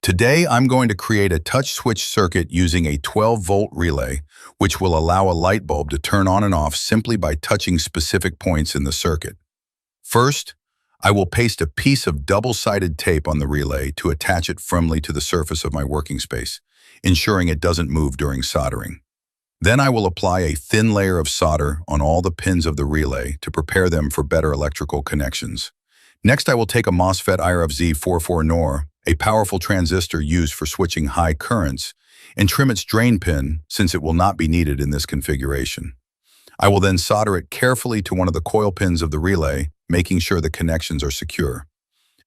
Today, I'm going to create a touch switch circuit using a 12-volt relay, which will allow a light bulb to turn on and off simply by touching specific points in the circuit. First, I will paste a piece of double-sided tape on the relay to attach it firmly to the surface of my working space, ensuring it doesn't move during soldering. Then I will apply a thin layer of solder on all the pins of the relay to prepare them for better electrical connections. Next, I will take a MOSFET IRFZ44N, a powerful transistor used for switching high currents, and trim its drain pin since it will not be needed in this configuration. I will then solder it carefully to one of the coil pins of the relay, making sure the connections are secure.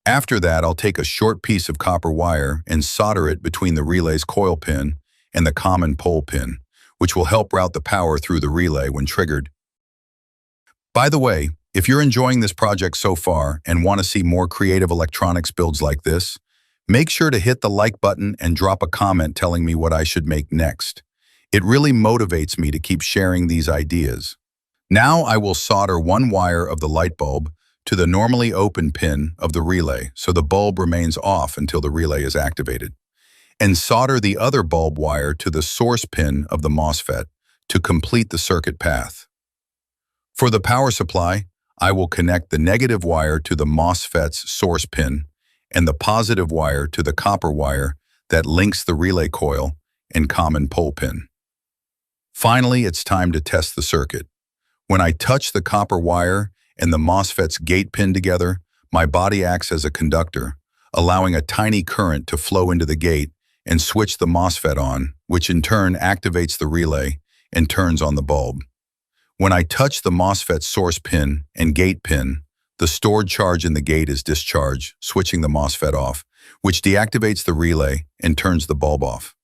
After that, I'll take a short piece of copper wire and solder it between the relay's coil pin and the common pole pin, which will help route the power through the relay when triggered. By the way, if you're enjoying this project so far and want to see more creative electronics builds like this, make sure to hit the like button and drop a comment telling me what I should make next. It really motivates me to keep sharing these ideas. Now I will solder one wire of the light bulb to the normally open pin of the relay so the bulb remains off until the relay is activated, and solder the other bulb wire to the source pin of the MOSFET to complete the circuit path. For the power supply, I will connect the negative wire to the MOSFET's source pin and the positive wire to the copper wire that links the relay coil and common pole pin. Finally, it's time to test the circuit. When I touch the copper wire and the MOSFET's gate pin together, my body acts as a conductor, allowing a tiny current to flow into the gate and switch the MOSFET on, which in turn activates the relay and turns on the bulb. When I touch the MOSFET source pin and gate pin, the stored charge in the gate is discharged, switching the MOSFET off, which deactivates the relay and turns the bulb off.